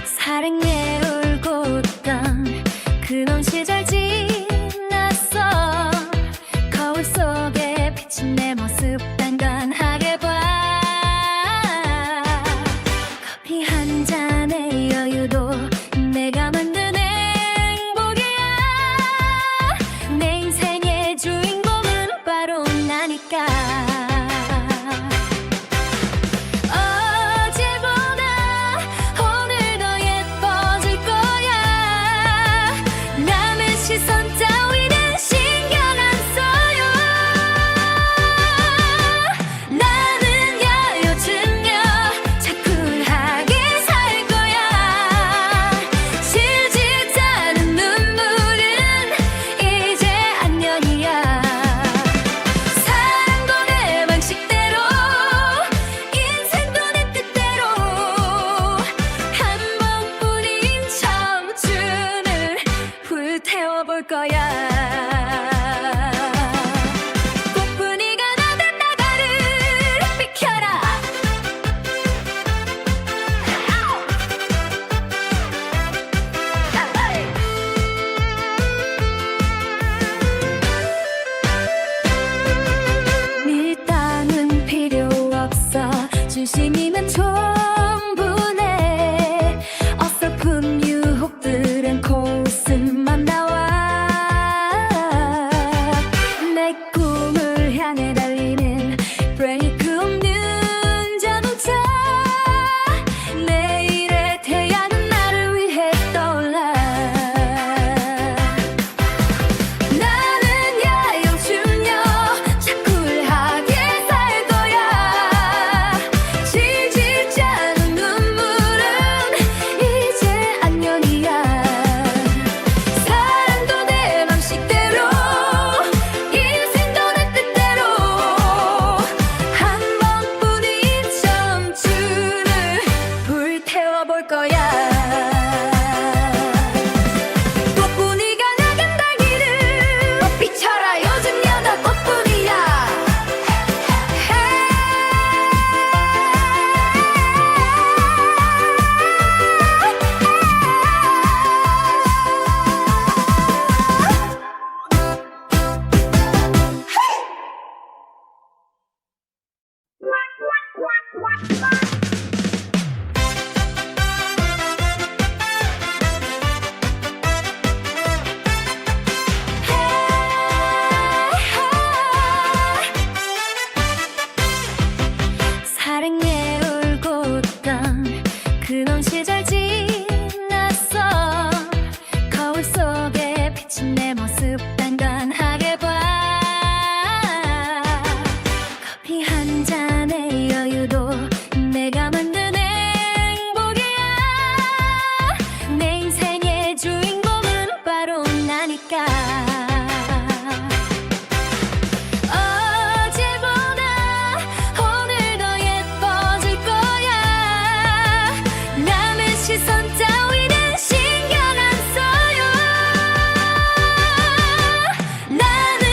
사랑에 울고 웃던 그놈 시절 지났어. 거울 속에 비친 내 모습 단단하게 봐. 커피 한 잔의 여유도 내가 만든 행복이야. 내 인생의 주인공은 바로 나니까. 시선 따위는 신경 안 써요. 나는 요즘요 차분하게 살 거야. 질질 짜는 눈물은 이제 안녕이야. 사랑도 내 방식대로, 인생도 내 뜻대로. 한 번뿐인 청춘을 불태워볼 거야. 꽃분이가 나는 나가를 비켜라. 밀당은 필요 없어. 진심이면 충분해. 어설픈 유혹들은 코웃음만 나와. 내 꿈을 향해 달리는 브레이크 없는 자동차. 내일의 태양은 나를 위해 떠올라. 나는 요즘요 차분하게 살 거야. 질질 짜는 눈물은 이제 안녕이야. 사랑도 내 방식대로, 인생도 내 뜻대로. 한 번뿐인 청춘을 불태워볼 거야. 꽃분이가 나간다 길을 비춰라. 요즘 여자 꽃분이야. 사랑에 울고 웃던 그놈 시절 지났어. 거울 속에 비친 내 모습 단단하게 봐. 커피 한 잔의 여유도 내가 만든 행복이야. 내 인생의 주인공은 바로 나니까. 어제보다 오늘 더 예뻐질 거야. 남의 시선 따위는 신경 안 써요. 나는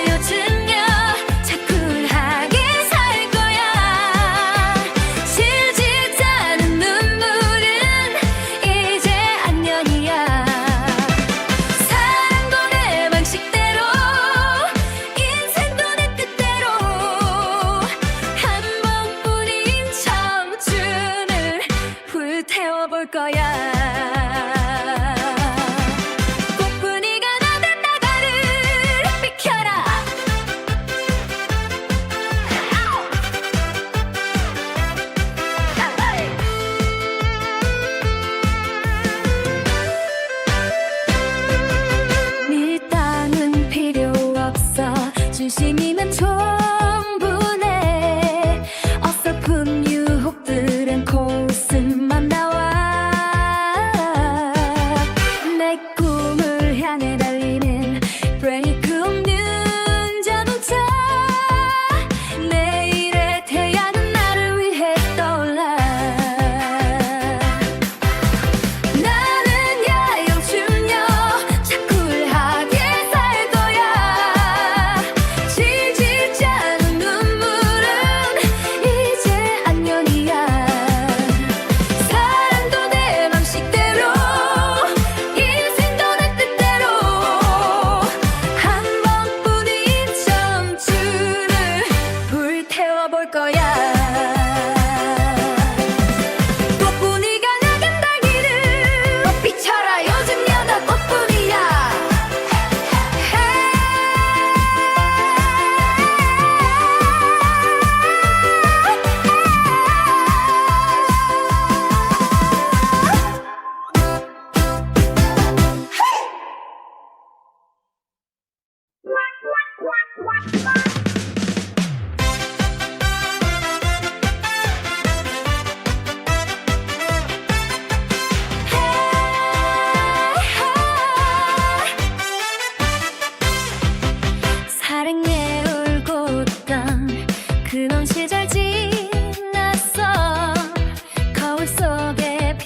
요즘요 차분하게 살 거야. 질질 짜는 눈물은 이제 안녕이야. 사랑도 내 방식대로, 인생도 내 뜻대로. 한 번뿐인 청춘을 불태워볼 거야. 꽃분이가 나는 나가를 비켜라. 밀당은 필요 없어. 진심이면 충분해. 어설픈 유혹들은 코웃음만 나와.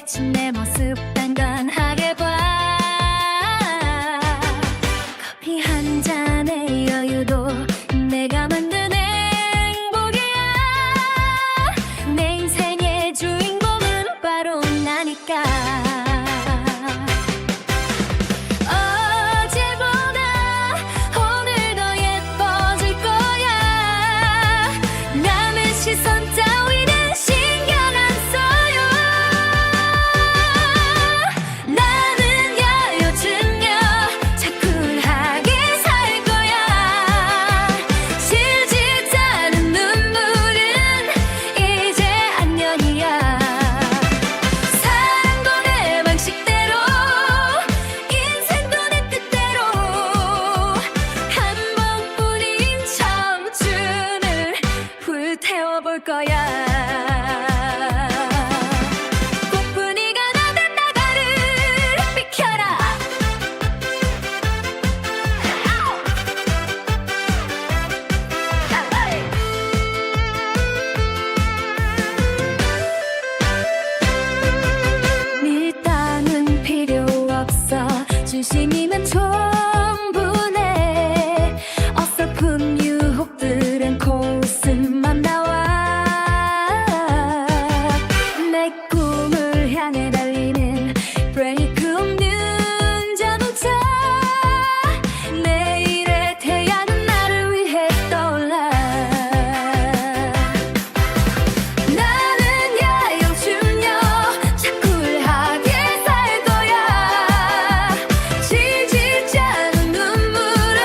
비친 내 모습 단단하게 봐. 커피 한 잔의 여유도 내가 만든 행복이야. 내 인생의 주인공은 바로 나니까. 어제보다 오늘 더 예뻐질 거야. 남의 시선 따위는 신경 안 써요. 나는 야여주며 차분하게 살 거야. 질질 짜는 눈물은 이제 안녕이야. 사랑도 내 방식대로, 인생도 내 뜻대로, 한 번뿐인 청춘을 불태워볼 거야. 꽃분이가 나는 나가를 비켜라. 밀당은 필요 없어. 진심이면 충분해. 어설픈 유혹들은 코웃음만 나와. 내 꿈을 향해 달리는 브레이크 없는 자동차. 내일의 태양은 나를 위해 떠올라. 나는 야영주며 차분하게 살 거야. 질질 짜는 눈물은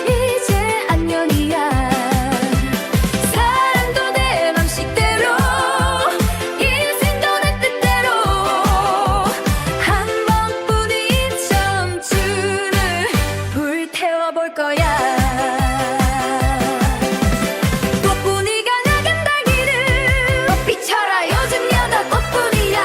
이제 안녕이야. 사랑도 내 방식대로, 인생도 내 뜻대로, 한 번뿐인 청춘을 불태워볼 거야. 꽃분이가 나간다 길을 비춰라. 요즘 여자 꽃분이야.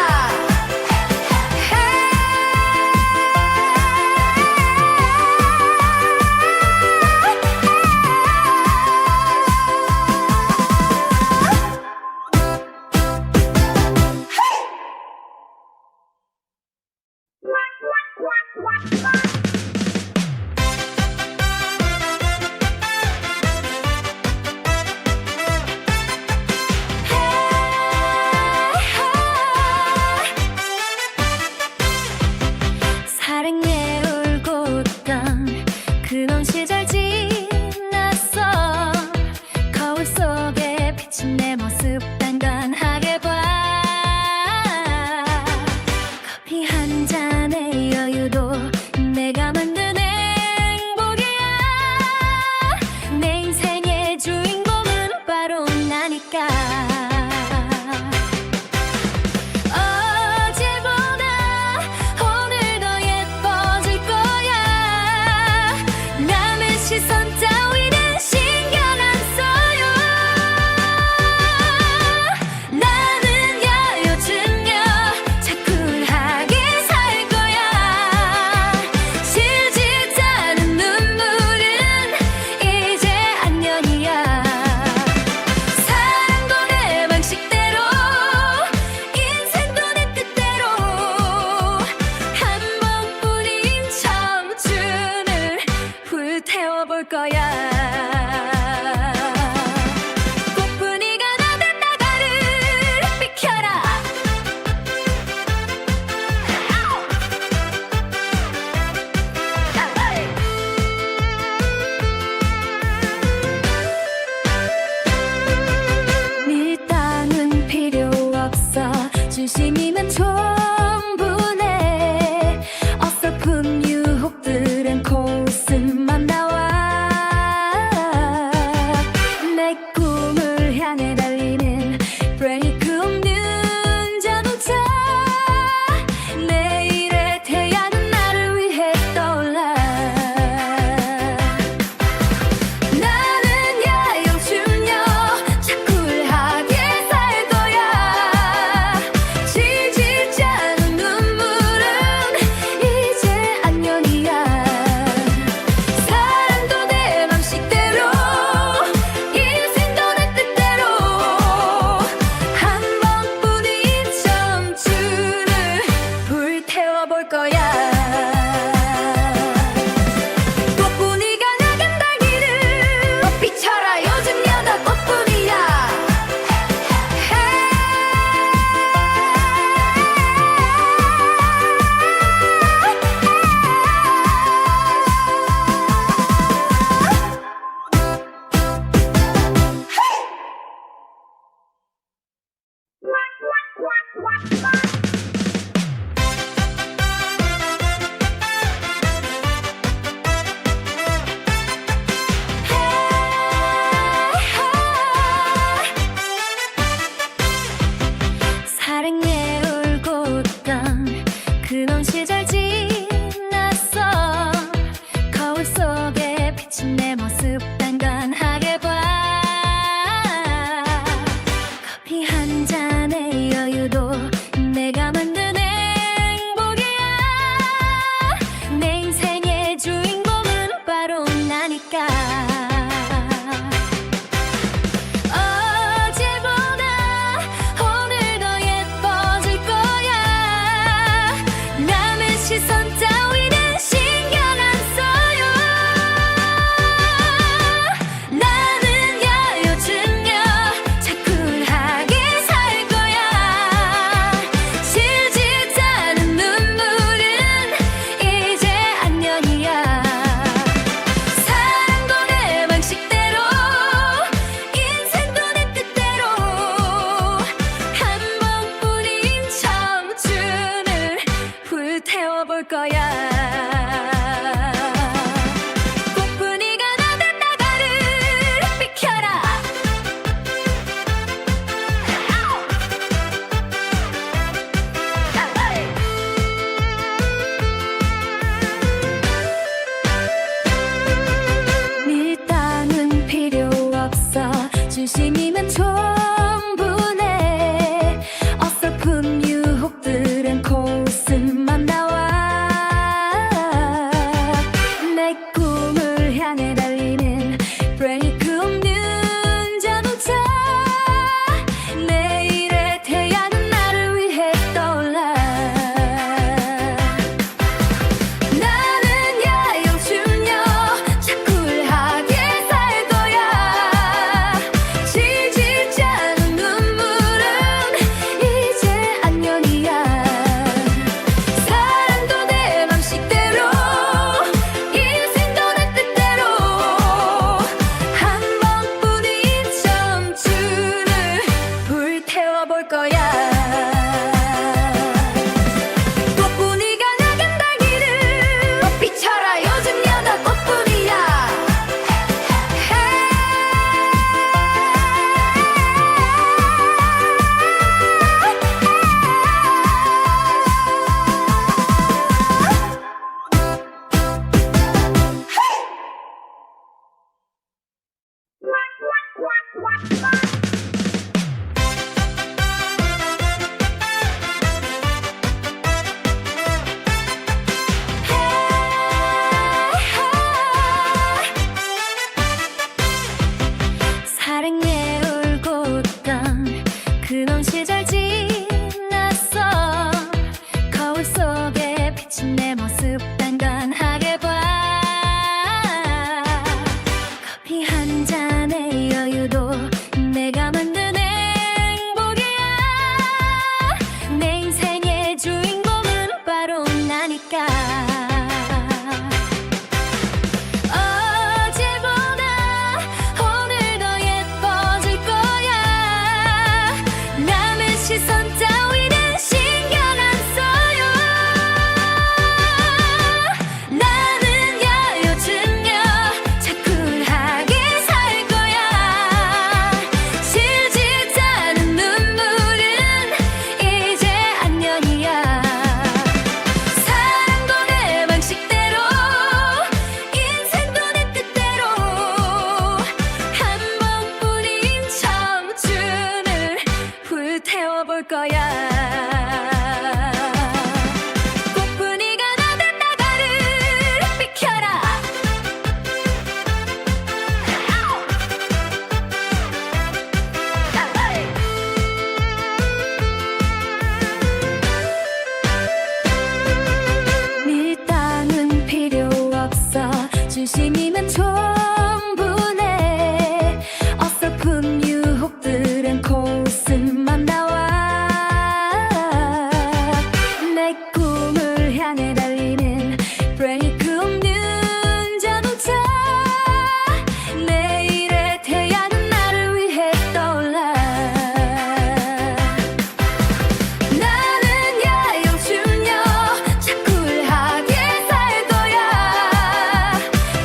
사랑에 울고 웃던 그런 시절 지났어. 거울 속에 비친 내 모습 단단하게 봐. 커피 한 잔의 여유도 내가 만든 행복이야. 내 인생의 주인공은 바로 나니까. 어제보다 오늘 더 예뻐질 거야. 남의 시선 따위는 신경 안 써요. 나는 야여주며 차분하게 살 거야. 질질 짜는 눈물은 이제 안녕이야. 사랑도 내 방식대로, 인생도 내 뜻대로, 한 번뿐인 청춘을 불태워볼 거야. 꽃분이가 나는 나가를 비켜라. 밀당은 필요 없어. 진심이면 충분해. 어설픈 유혹들은 코웃음만 나와. 내 꿈을 향해 달리는 브레이크 없는 자동차. 내일의 태양은 나를 위해 떠올라. 나는 야영주며 차분하게 살 거야. 질질 짜 거야. 꽃분이가 나든 나가를 비켜라. 밀당은 필요 없어. 진심이면 충분해. 어설픈 유혹들은 코웃음만 나와. 내 꿈을 향해 달리는 브레이크 없는 자동차. 내일의 태양은 나를 위해 떠올라. 나는 야영충녀 차쿨하게 살 거야. 질질 짜는 눈물은 이제 안녕이야. 사랑도 내 맘식대로 인생도 내 뜻대로 한 번뿐인 청춘을 불태워볼 거야. 꽃분이가 나간 달기를 비춰라. 요즘 여자 꽃분이야. 사랑에 울고 웃던 그놈 시절 지났어. 거울 속에 비친 내 모습 단단하게 봐. 커피 한 잔의 여유도 내가 만든 행복이야. 내 인생의 주인공은 바로 나니까. 어제보다 오늘 더 예뻐질 거야. 남의 시선 따위는 신경 안 써요. 나는 야요즘녀 차쿨하게 살 거야. 질질 짜는 눈물은 이제 안녕이야. 사랑도 내 방식대로 인생도 내 뜻대로 한 번뿐인 청춘을 불태워볼 거야. 꽃분이가 나든 나가를 비켜라. 밀당은 필요 없어. 진심이면 충분해. 어설픈 유혹들은 코웃음만 나와. 내 꿈을 향해 달리는 브레이크 없는 자동차. 내일의 태양은 나를 위해 떠올라. 나는 야영충녀 차쿨하게 살 거야.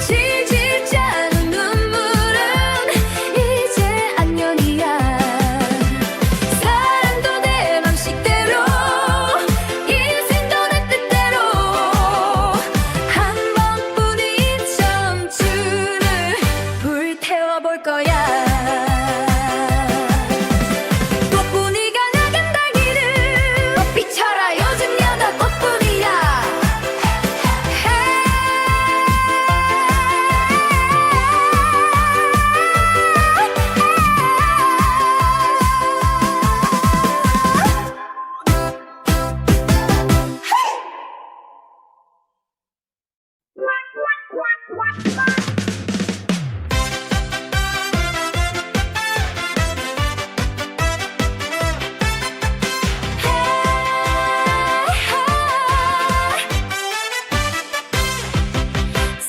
질질 짜는 눈물은 이제 안녕이야. 사랑도 내 맘식대로 인생도 내 뜻대로 한 번뿐인 청춘을 불태워볼 거야. 꽃분이가 나간 달기를 비춰라. 요즘 여자 꽃분이야.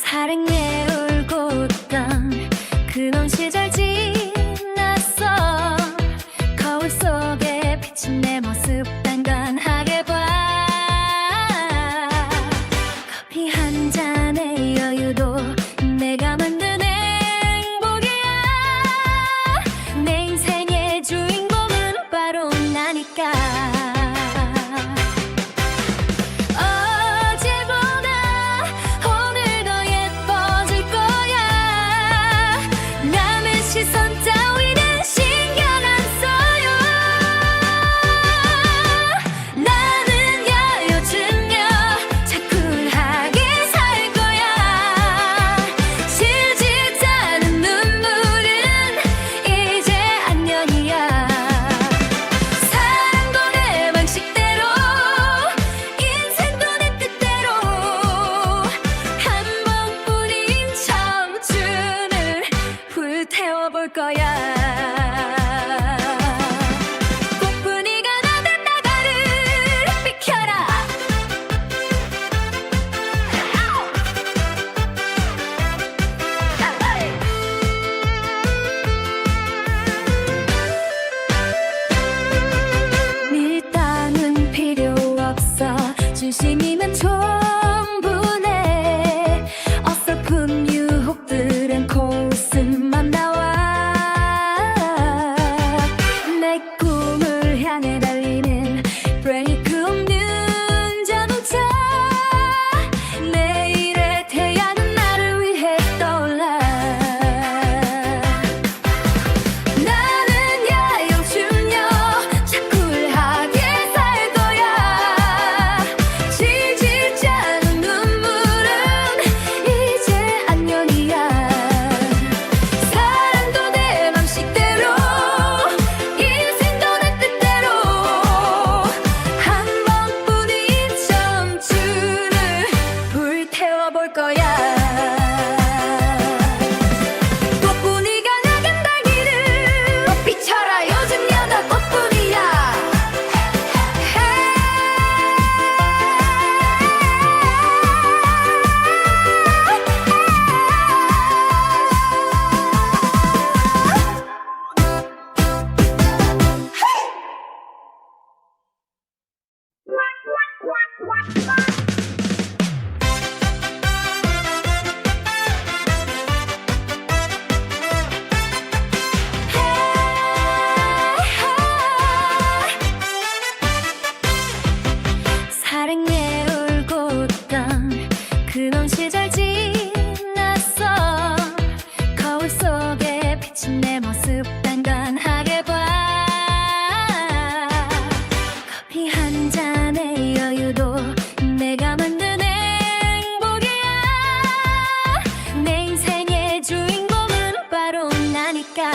사랑에 울고 웃던 그놈 시절 지났어. 거울 속에 비친 내 모습 단단하게 봐. 진심이면 충분해. 어설픈 유혹들은 코웃음만 나와. 내 꿈을 향해 달리는 브레이크 없는 자동차. 내일의 태양은 나를 위해 떠올라. 나는 야영충녀, 자꾸 쿨하게 살 거야. 질질 짜는 눈물은 이제 안녕이야. 사랑도 내 맘식대로, 인생도 내 뜻대로. 한 번뿐인 청춘을 불태워볼 거야. 꽃분이가 나간다 길을 비춰라. 요즘 여자 꽃분이야. 사랑에 울고 웃던 그런 시절 지났어. 거울 속에 비친 내 모습 단단하게 봐. 커피 한 잔의 여유도 내가 만든 행복이야. 내 인생의 주인공은 바로 나니까.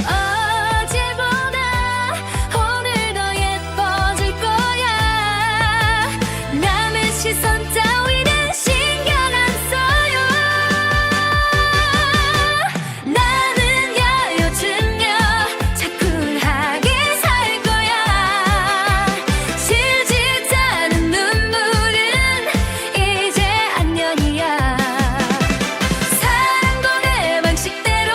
어제보다 오늘 더 예뻐질 거야. 남의 시선 따위는 신경 안 써요. 나는 야요증녀, 자꾸 쿨하게 살 거야. 질질 짜는 눈물은 이제 안녕이야. 사랑도 내 방식대로,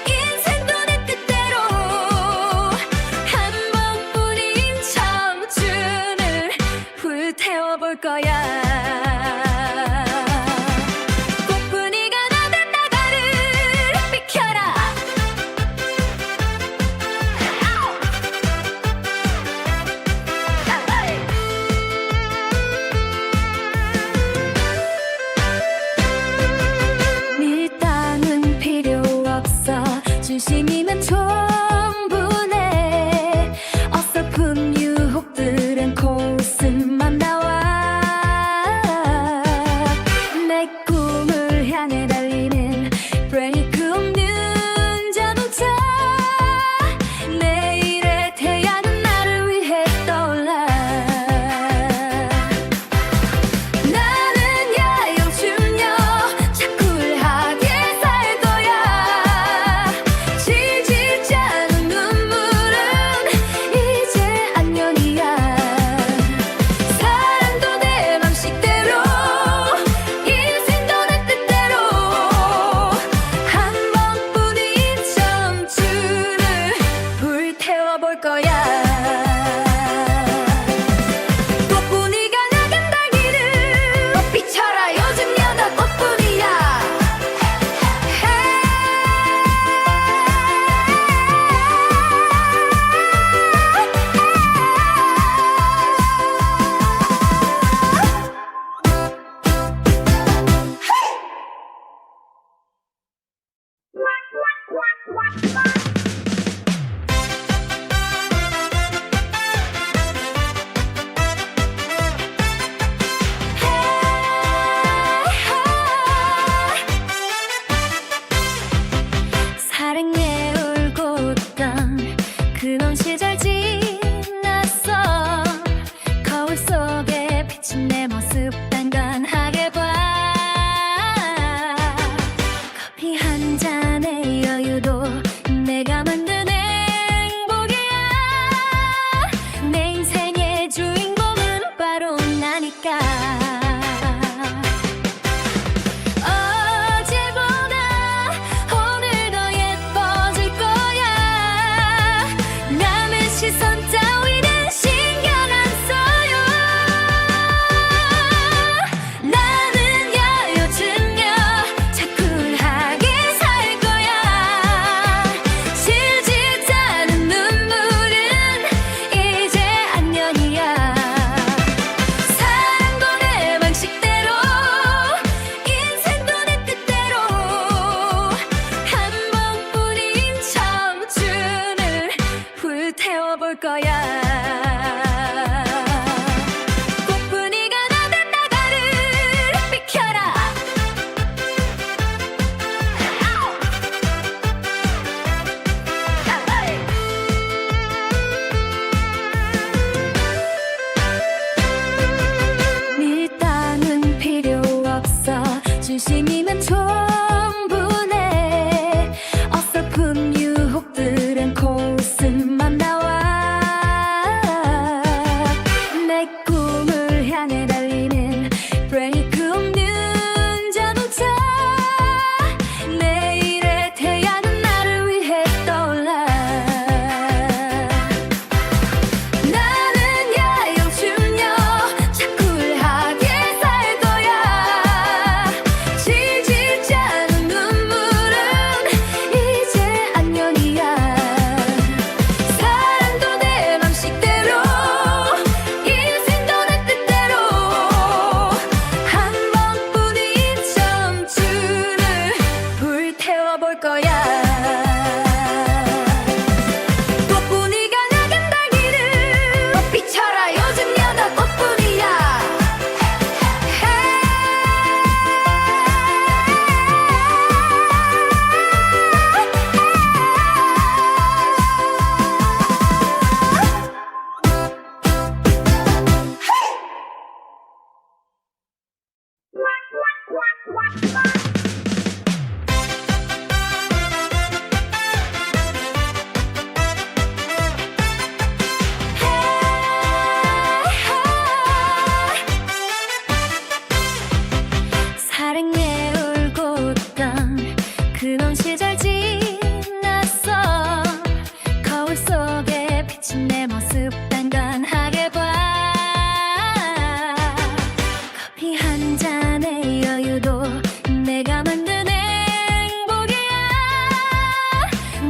인생도 내 뜻대로. 한 번뿐인 청춘을 불태워볼 거야. 꽃분이가 나는 나가를 비켜라. 밀당은 필요 없어. 진심이면 충분해. 어설픈 유혹들은 코웃음만 나와. 내 꿈을 향해 달리는 브레이크 없는 자동차. 내일의 태양은 나를 위해 떠올라. 나는 야영충녀, 자꾸 쿨하게 살 거야. 질질 짜는 눈물은 이제 안녕이야. 사랑도 내 맘식대로, 인생도 내 뜻대로. 한 번뿐인 청춘을 불태워볼 거야. 꽃분이가 나간다 길을 비춰라. 요즘 여자 꽃분이야. 사랑에 울고 웃던 그런 시절 지났어. 거울 속에 비친 내 모습 단단하게 봐. 커피 한 잔의 여유도 내가 만든 행복이야. 내 인생의 주인공은 바로 나니까. 어제보다 오늘 더 예뻐질 거야. 남의 시선 따위는 거야. 꽃분이가 나는 나가를 비켜라. 밀당은 필요 없어. 진심이면 충분해. 어설픈 유혹들은 코웃음만 나와. 내 꿈을 향해 달리는 브레이크 없는 자동차. 내일의 태양은 나를 위해 떠올라. 나는 야영충녀 자꾸 쿨하게 살 거야. 지지 않은 눈물은 이제 안녕이야. 사랑도 내 맘식대로 인생도 내 뜻대로 한 번뿐인 청춘을 불태워볼 거야. 꽃분이가 나간다 길을 꽃비춰라. 요즘 여자 꽃분이야. 사랑에 울고 웃던 그런 시절 지났어. 거울 속에 비친 내 모습 단단하게 봐. 커피 한 잔의 여유도 내가 만든 행복이야.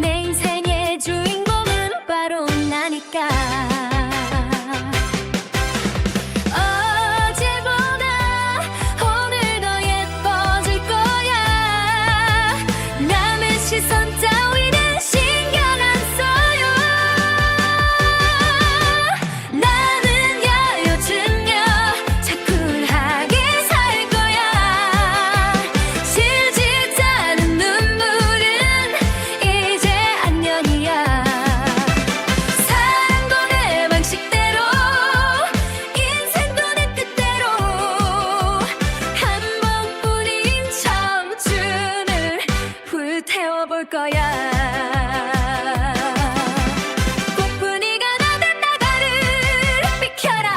내 인생의 주인공은 바로 나니까. 어제보다 오늘 더 예뻐질 거야. 남의 시선 따위는 신경 안 써요. 나는 야요증녀 자꾸 쿨하게 살 거야. 실지 않은 눈물은 이제 안녕이야. 사랑도 내 방식대로 인생도 내 뜻대로 한 번뿐인 청춘을 불태워볼 거야. 꽃분이가 나는 나가를 비켜라.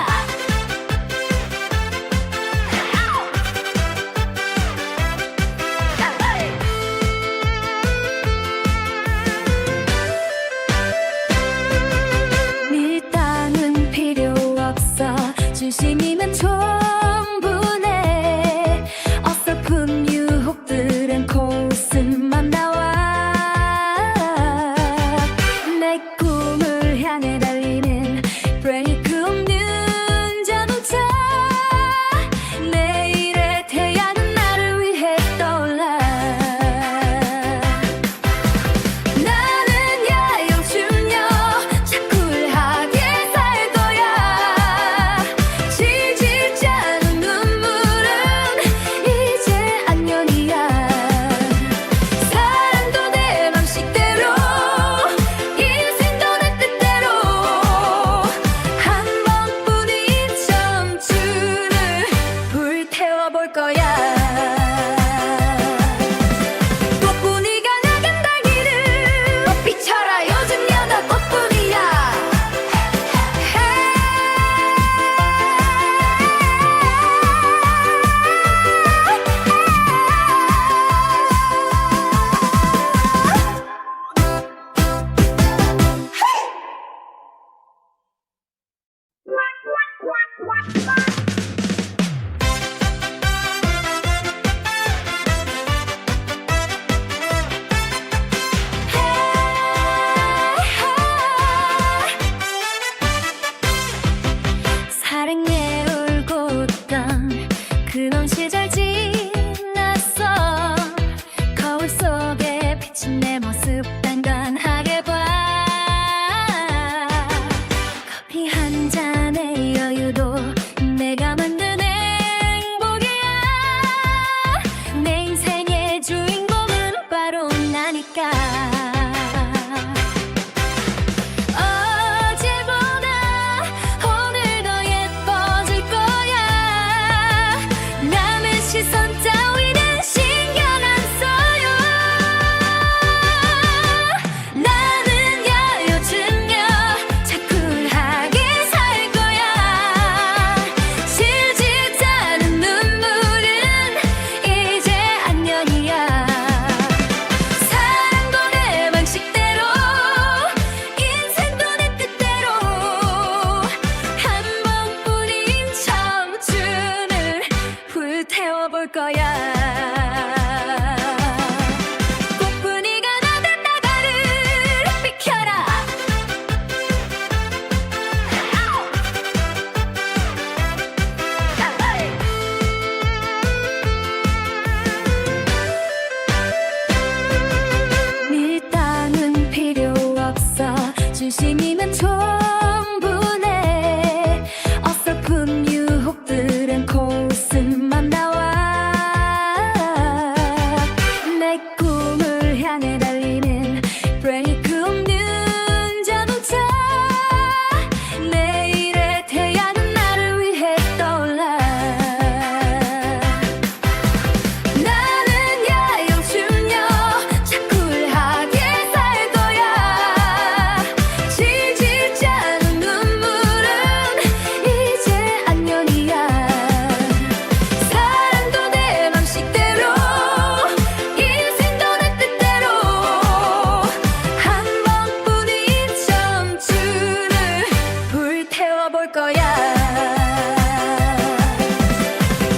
밀당은 필요 없어. 진심이면 충분해. 어설픈 유혹들은 코웃음만 나와. 내 꿈을 향해 달리는 브레이크 없는 자동차. 내일의 태양은 나를 위해 떠올라. 나는 야영충녀 자꾸 쿨하게 살 거야. 지지 거야. 꽃분이가 나는 나가를 비켜라. 밀당은 필요 없어. 진심이면 충분해. 어설픈 유혹들은 코웃음만 나와. 내 꿈을 향해 달리는 브레이크 없는 자동차. 내일의 태양은 나를 위해 떠올라. 나는 야영충녀 차쿨하게 살 거야. 질질 짜는 눈물은 이제 안녕이야. 사랑도 내 방식대로 인생도 내 뜻대로 한 번뿐인 청춘을 불태워볼 거야.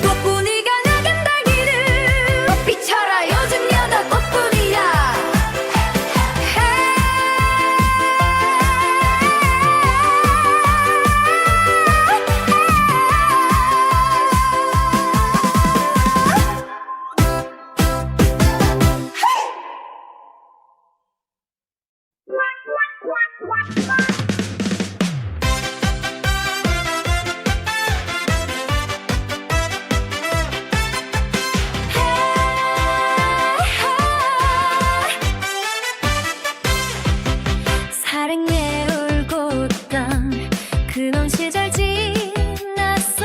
꽃분이가 나간다 길을 꽃비춰라. 요즘 여자 꽃분이야. 사랑에 울고 웃던 그런 시절 지났어.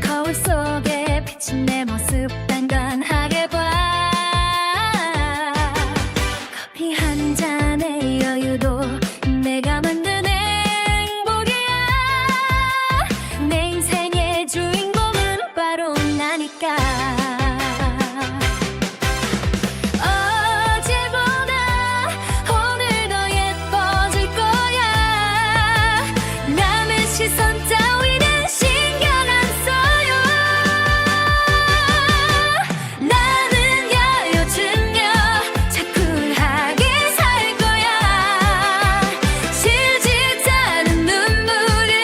거울 속에 비친 내 모습 단단하게 봐. 커피 한 잔의 여유도 내가 만든 행복이야. 내 인생의 주인공은 바로 나니까. 어제보다 오늘 더 예뻐질 거야. 남의 시선 따위는 신경 안 써요. 나는 야요증녀 차쿨하게 살 거야. 질질 짜는 눈물은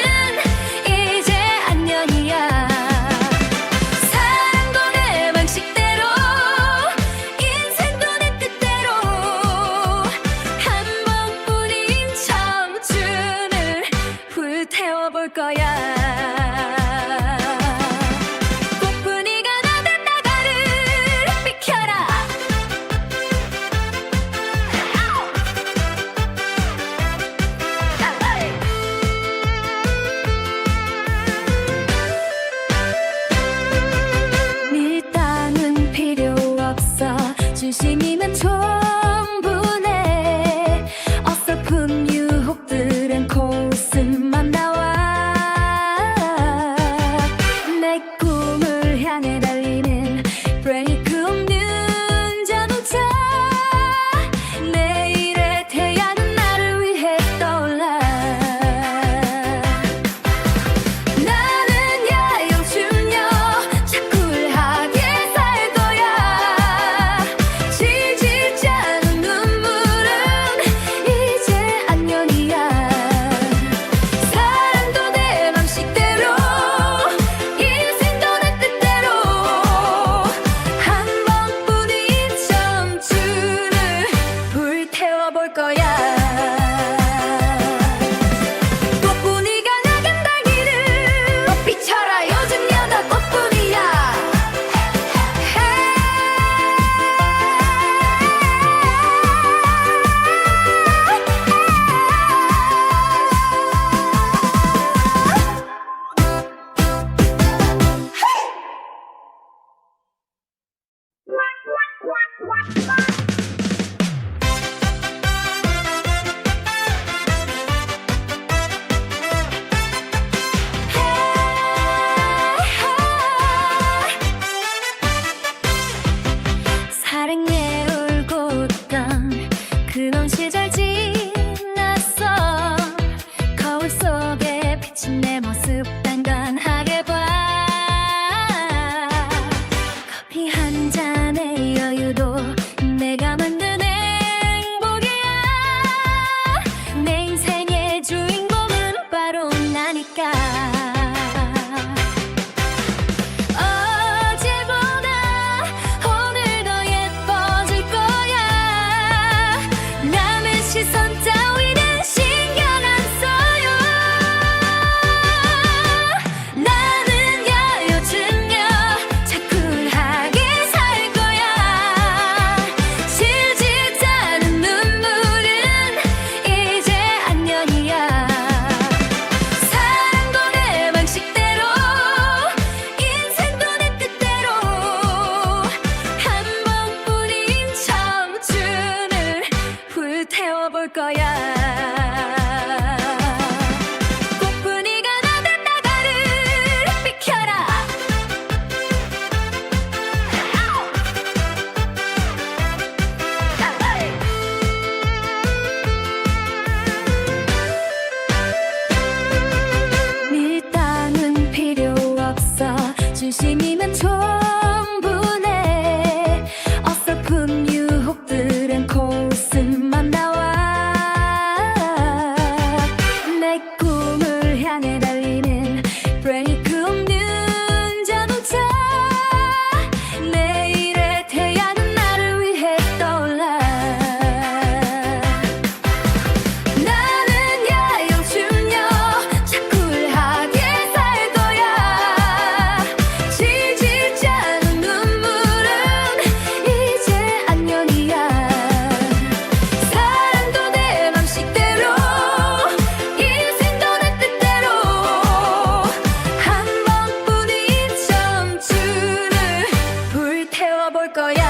이제 안녕이야. 사랑도 내 방식대로 인생도 내 뜻대로 한 번뿐인 청춘을 불태워볼 거야. 꽃분이가 나는 나가를 비켜라. 밀당은 필요 없어. 진심이면 충분해. 어설픈 유혹들은 코웃음만 나와. 내 꿈을 향해 달리는 브레이크 없는 자동차. 내일의 태양은 나를 위해 떠올라. 나는 야영충녀 차쿨하게 살 거야. 질질 짜는 눈물은 이제 안녕이야. 사랑도 내 방식대로 인생도 내 뜻대로 한 번뿐인 청춘을 불태워볼 거야. 꽃분이가 나간다 길을 꽃비춰라. 요즘 여자 꽃분이야. 사랑에 울고 웃던 그런 시절 지났어. 거울 속에 비친 내 모습 단단하게 봐. 나니까 어제보다 오늘 더 예뻐질 거야. 남의 시선 따위는 신경 안 써요. 나는 요즘요 자꾸 쿨하게 살 거야. 질질 않은 눈물은 이제 안녕이야. 사랑도 내 방식대로 인생도 내 뜻대로 한 번뿐인 청춘을 불태워볼 거야. 꽃분이가 나된 나가를 비켜라. 밀당은 필요 없어. 진심이면 충분해. 어설픈 유혹들은 코웃음만 나와. 내 꿈을 향해 달리는 브레이크 없는 자동차. 내일의 태양은 나를 위해 떠올라. 나는 요즘요 자꾸 쿨하게 살 거야. 질질 않은 눈물은 이제 안녕이야. 사랑도 내 방식대로 인생도 내 뜻대로 한 번뿐인 청춘을 불태워볼 거야.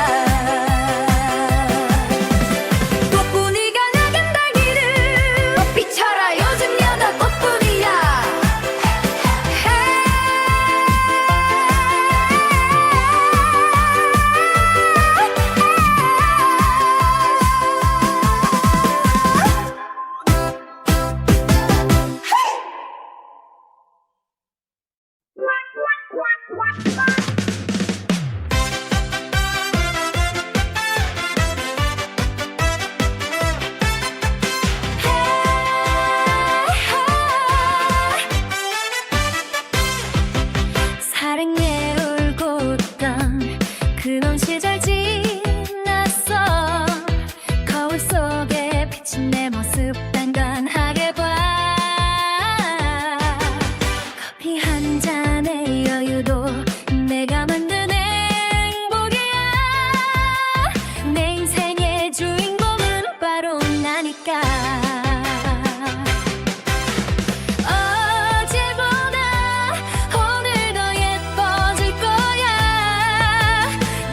꽃분이가 나간다 길을 비춰라. 요즘 여자 꽃분이야. 사랑에 울고 웃던 그런 시절 지났어. 거울 속에 비친 내 모습 단단하게 봐. 커피 한 잔의 여유도 내가 만든 행복이야. 내 인생의 주인공은 바로 나니까. 어제보다 오늘 더 예뻐질 거야.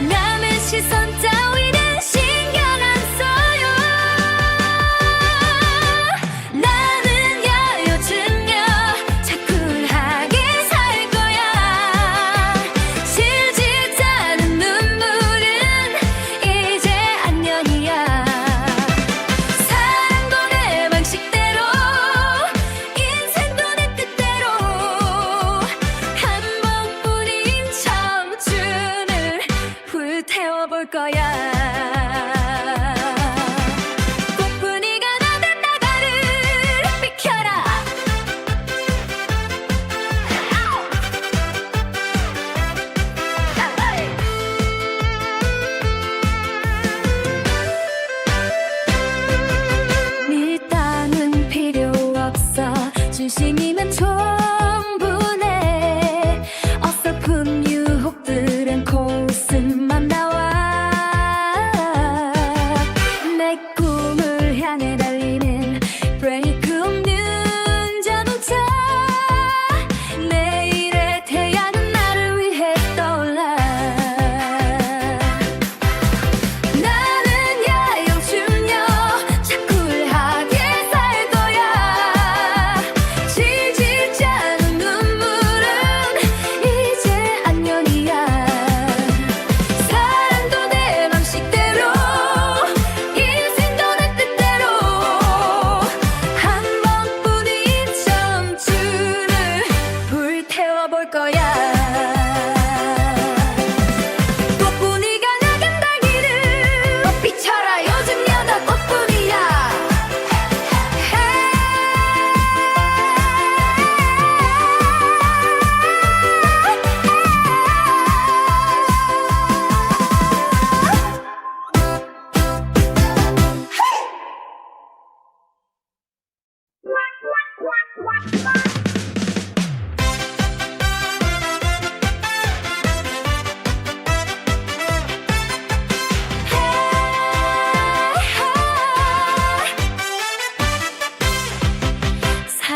남의 시선 따위는 신경 안 써요. 나는 요즘요 자꾸 쿨하게 살 거야. 질질 않은 눈물은 이제 안녕이야. 사랑도 내 방식대로 인생도 내 뜻대로 한 번뿐인 청춘을 불태워볼 거야. 꽃분이가 나된 나가를 비켜라. 밀당은 필요 없어. 진심이면 충분해. 어설픈 유혹들은 코웃음만 나와. 내 꿈을 향해 달리는 브레이크 없는 자동차. 내일의 태양은 나를 위해 떠올라. 나는 요즘요 자꾸 쿨하게 살 거야. 질질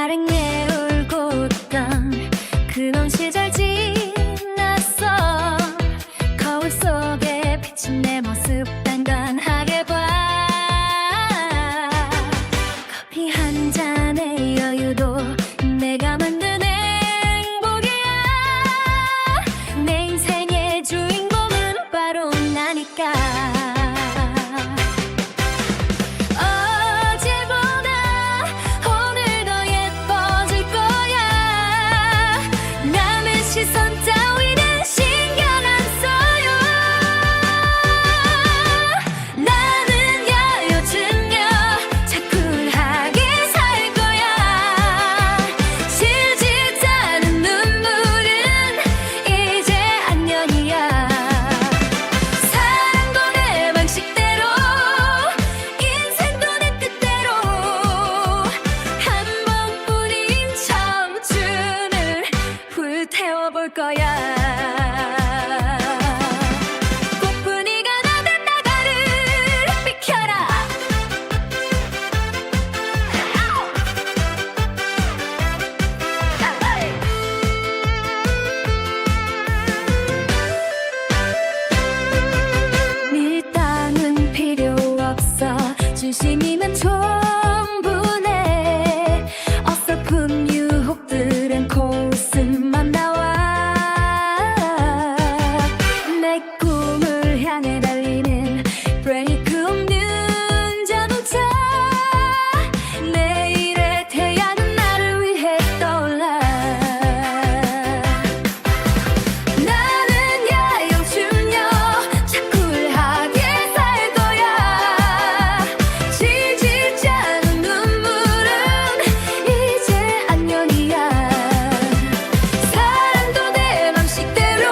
사랑에 울고 웃던 그런 시절 지났어. 거울 속에 비친 내 모습 단단하게 봐. 커피 한 잔의 여유도 내가 만든 행복이야. 내 인생의 주인공은 바로 나니까. 시선 따위는 신경 안 써요. 나는 요즘요 자꾸 쿨하게 살 거야. 질질 짜는 눈물은 이제 안녕이야. 사랑도 내 방식대로, 인생도 내 뜻대로. 한 번뿐인 청춘을 불태워볼 거야. 꽃분이가 나된 나가를 비켜라. 밀당은 필요 없어. 진심이면 충분해. 어설픈 유혹들은 코웃음만 나와. 내 꿈을 향해 달리는 브레이크 없는 자동차. 내일의 태양은 나를 위해 떠올라. 나는 요즘요 자꾸 쿨하게 살 거야. 질질 짜는 눈물은 이제 안녕이야. 사랑도 내 방식대로,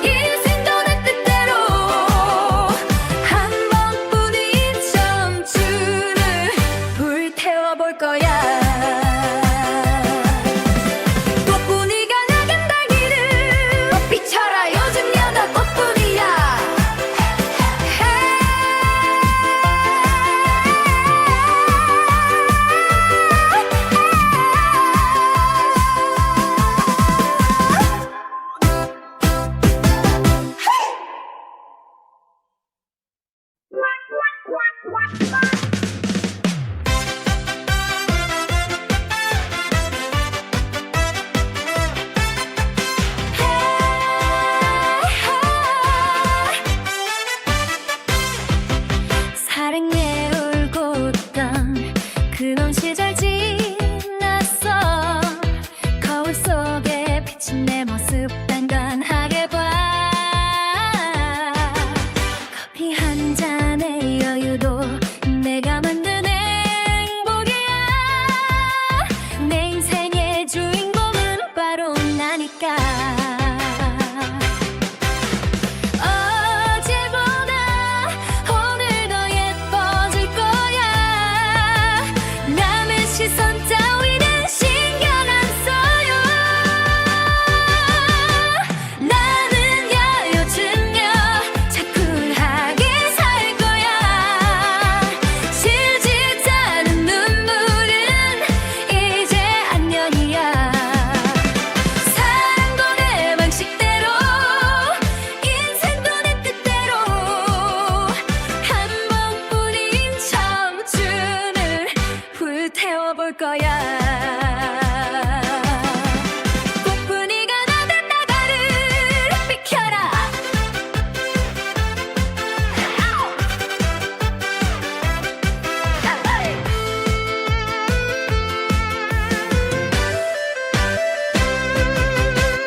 인생도 내 뜻대로. 한 번뿐인 청춘을 불태워볼 거야. 꽃분이가 나간 달기를 비춰라. 요즘 여자 꽃분이야. 사랑에 울고 웃던 그런 시절 지났어. 거울 속에 비친 내 모습 단단하게 봐. 커피 한 잔의 여유도 내가 만든 행복이야. 내 인생의 주인공은 바로 나니까. 어제보다 오늘 더 예뻐질 거야. 남의 시선 따위는 신경 안 써요. 나는 요즘요 자꾸 쿨하게 살 거야. 질질 짜는 눈물은 이제 안녕이야. 사랑도 내 방식대로, 인생도 내 뜻대로. 한 번뿐인 청춘을 불태워볼 거야. 꽃분이가 나된 나가를 비켜라.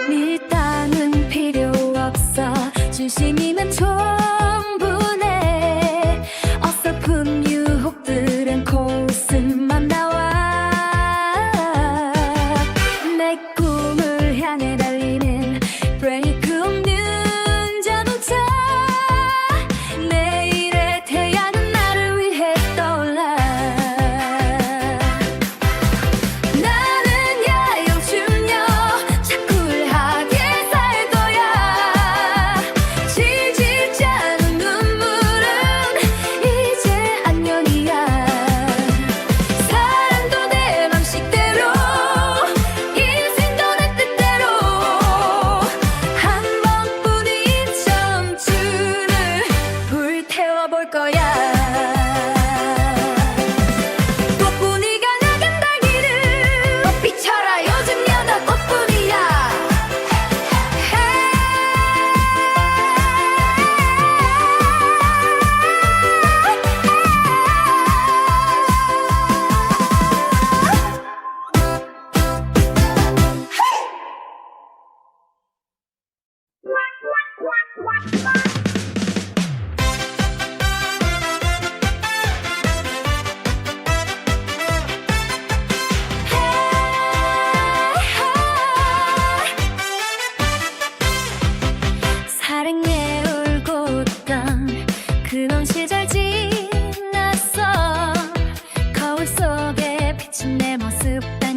밀당은 필요 없어. 진심이면 충분해. 어설픈 유혹들은 코웃음만 나와. 내 꿈을 향해 달리는 브레이크 없는 자동차. 내일의 태양은 나를 위해 떠올라. 나는 요즘요 자꾸 쿨하게 살 거야. 질질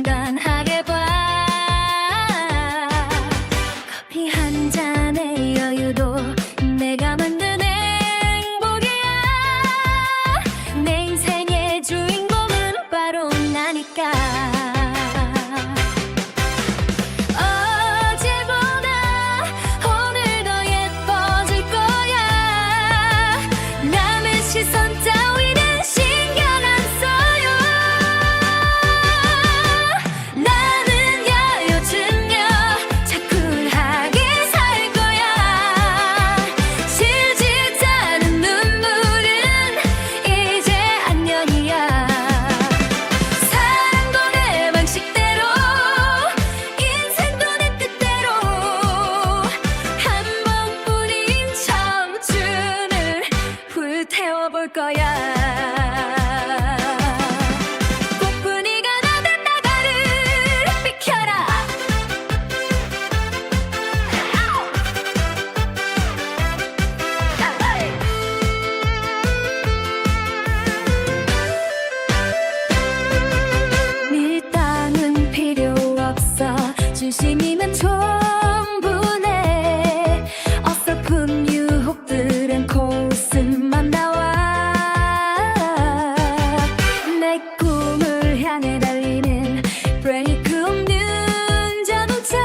단단하게 봐. 커피 한 잔의 여유도 내가 만든 행복이야. 내 인생의 주인공은 바로 나니까. 어제보다 오늘 더 예뻐질 거야. 남의 시선 따위는 신경 안 써요. 나는 야요즘요 차쿨하게 살 거야. 질질 짜는 눈물은 이제 안녕이야. 사랑도 내 방식대로, 인생도 내 뜻대로. 한 번뿐인 청춘을 불태워볼 거야. 꽃분이가 나된 나가를 비켜라. 밀당은 필요 없어. 진심이면 충분해. 어설픈 유혹들은 코웃음만 나와. 내 꿈을 향해 달리는 브레이크 없는 자동차.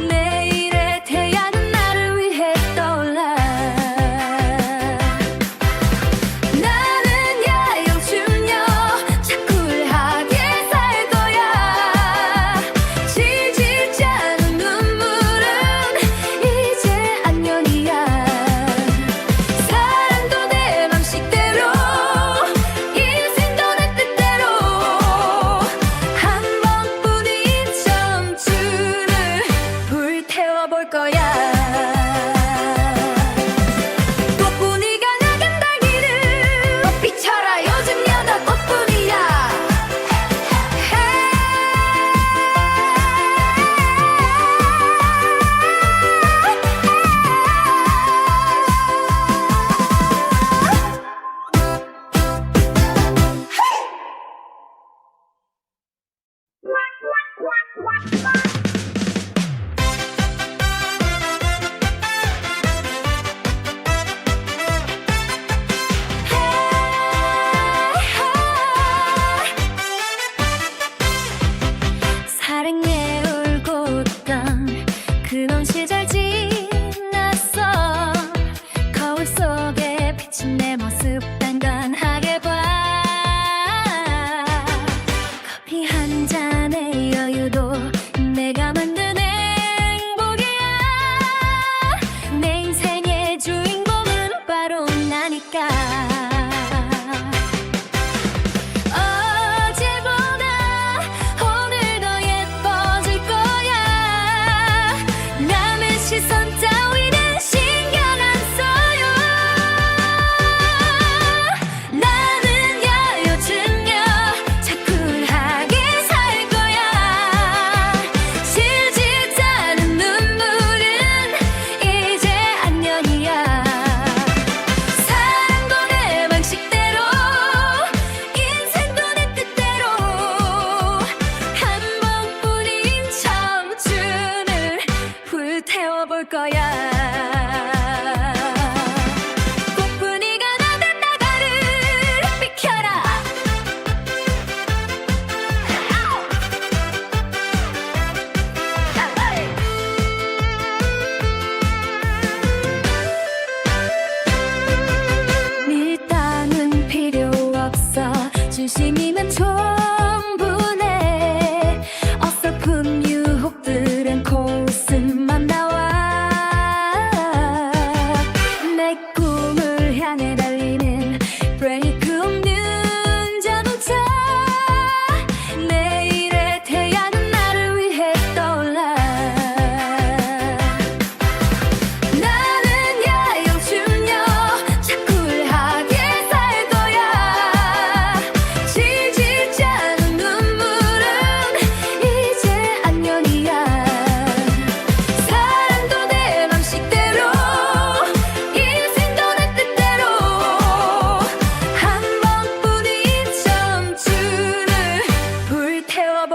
내일의 태양은 나를 위해 떠올라. 나는 야영춤녀 차쿨하게 살 거야. 질질 짜는 눈물은 이제 안녕이야. 사랑도 내 방식대로, 인생도 내 뜻대로. 한 번뿐인 청춘을 불태워볼 거야. 꽃분이가 나간 달기를 비춰라. 요즘 여자 꽃분이야. 사랑에 울고 웃던 그런 시절 지났어. 거울 속에 비친 내 모습 단단하게 봐. 커피 한 잔의 여유도 내가 만든 행복이야. 내 인생의 주인공은 바로 나니까. 어제보다 오늘 더 예뻐질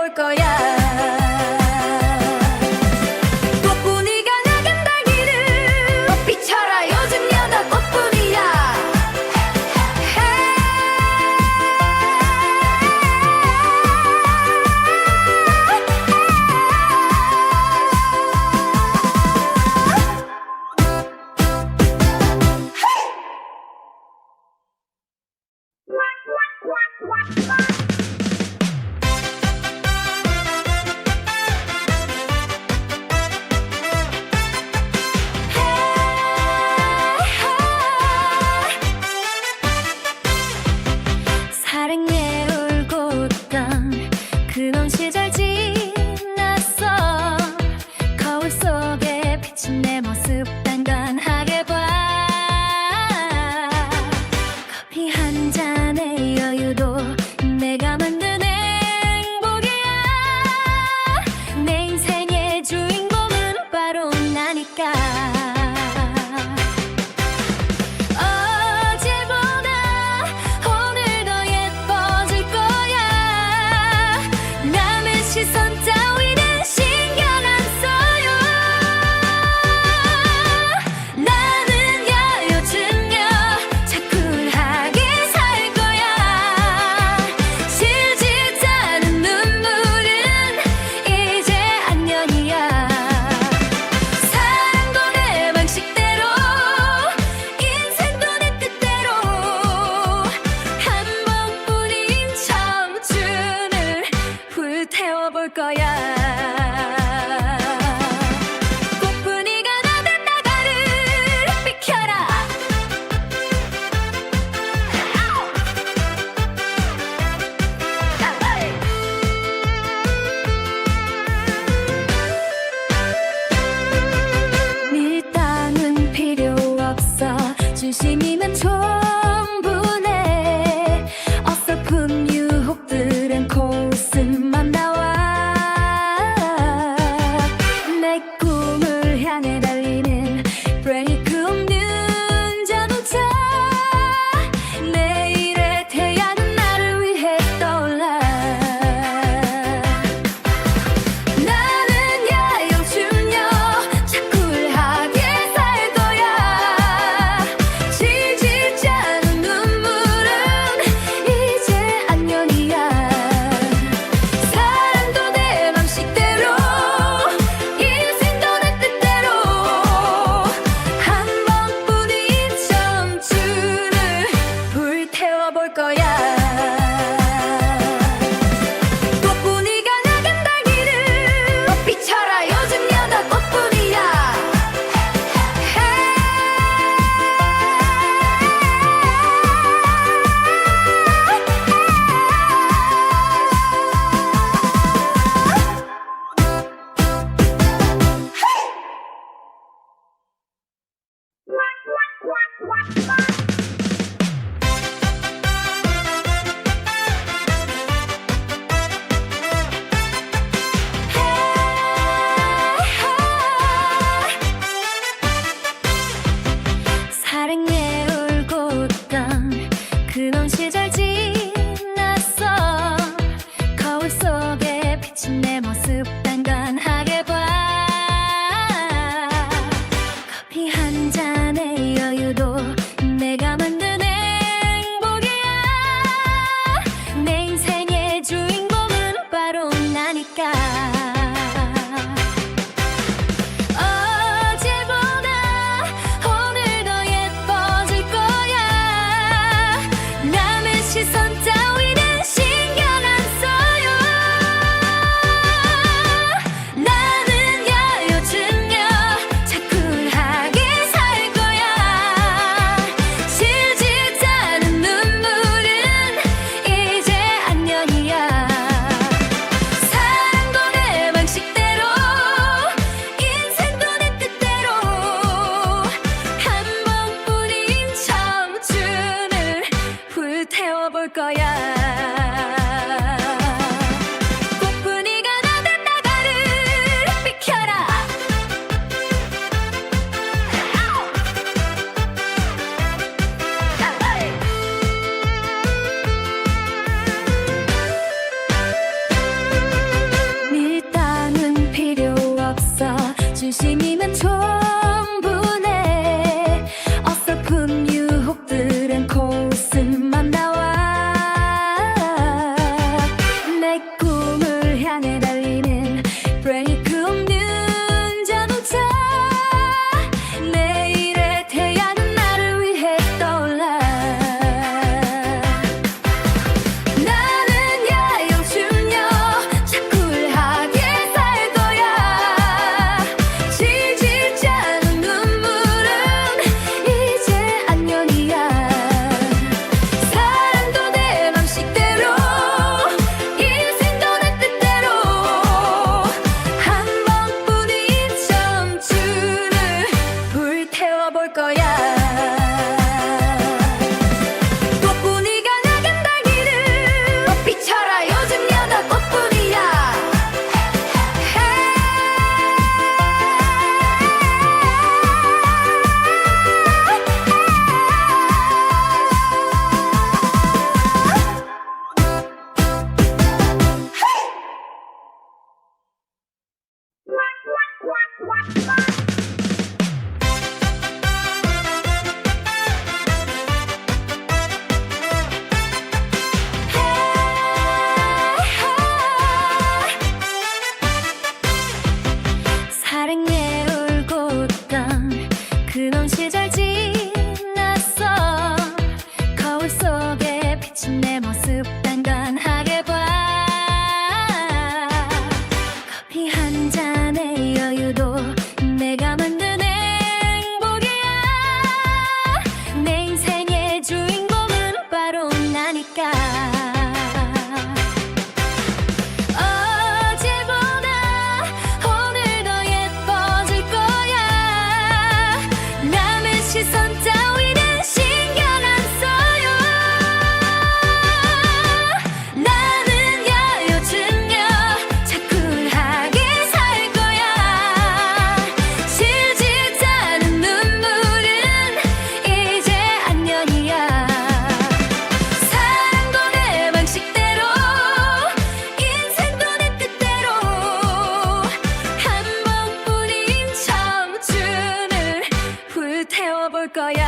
불태워볼 거야. 꽃분이가 나간 달기를 비춰라. 요즘 여자 꽃분이야. 사랑에 울고 웃던 그런 시절 지났어. 거울 속에 비친 내 모습 단단하게 봐. 커피 한 잔의 여유도 내가 만든 행복이야. 내 인생의 주인공은 바로 나니까. 시선 따위는 신경 안 써요. 나는 야 요즘 자꾸하게 살 거야. 지지 않은 눈물은 이제 안녕이야. 사랑도 내 방식대로 인생도 내 뜻대로 한 번뿐인 청춘을 불태워볼 거야. 꽃분이가 나간 나가를 비켜라. 밀당은 필요 없어. 진심이면 충분해. 어설픈 유혹들은 코웃음만 나와. 내 꿈을 향해 달리는 브레이크 없는 자동차. 내일의 태양은 나를 위해 떠올라. 나는 야 요즘 자꾸하게 살 거야. 지지 진심이면 충분해. 어설픈 유혹들은 코웃음만 나와. 내 꿈을 향해 달리는 브레이크 없는 자동차. 내일의 태양은 나를 위해 떠올라. 나는 야영충녀, 자꾸 쿨하게 살 거야. 질질 짜는 눈물은 이제 안녕이야. 사랑도 내 방식대로, 인생도 내 뜻대로. 한 번뿐인 청춘을 불태워볼 거야. 꽃분이가 나간다 길을 비춰라. 요즘 여자 꽃분이야. 사랑에 울고 웃던 그런 시절 지났어. 거울 속에 비친 내 모습 단단하게 봐. 커피 한 잔의 여유도 내가 만든 행복이야. 내 인생의 주인공은 바로 나니까. 어제보다 오늘 더 예뻐질 거야. 남의 시선 따위는 신경 안 써요. 나는 야요증녀, 자꾸 쿨하게 살 거야. 질질 짜는 눈물은 이제 안녕이야. 사랑도 내 방식대로, 인생도 내 뜻대로. 한 번뿐인 청춘을 불태워볼 거야.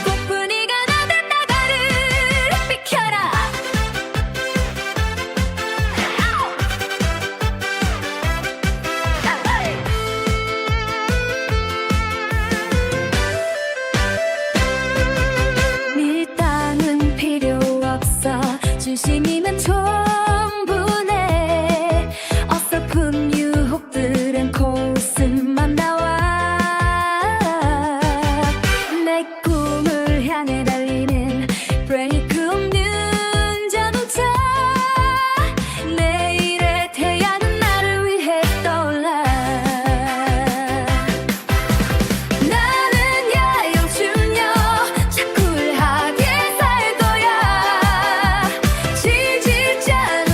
꽃분이가 나된 나가를 비켜라. 밀당은 필요 없어. 진심이면 충분해. 어설픈 유혹들은 코웃음만 나와. 내 꿈을 향해 달리는 브레이크 없는 자동차. 내일의 태양은 나를 위해 떠올라. 나는 야영충녀, 자꾸 쿨하게 살 거야. 질질 짜는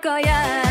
거야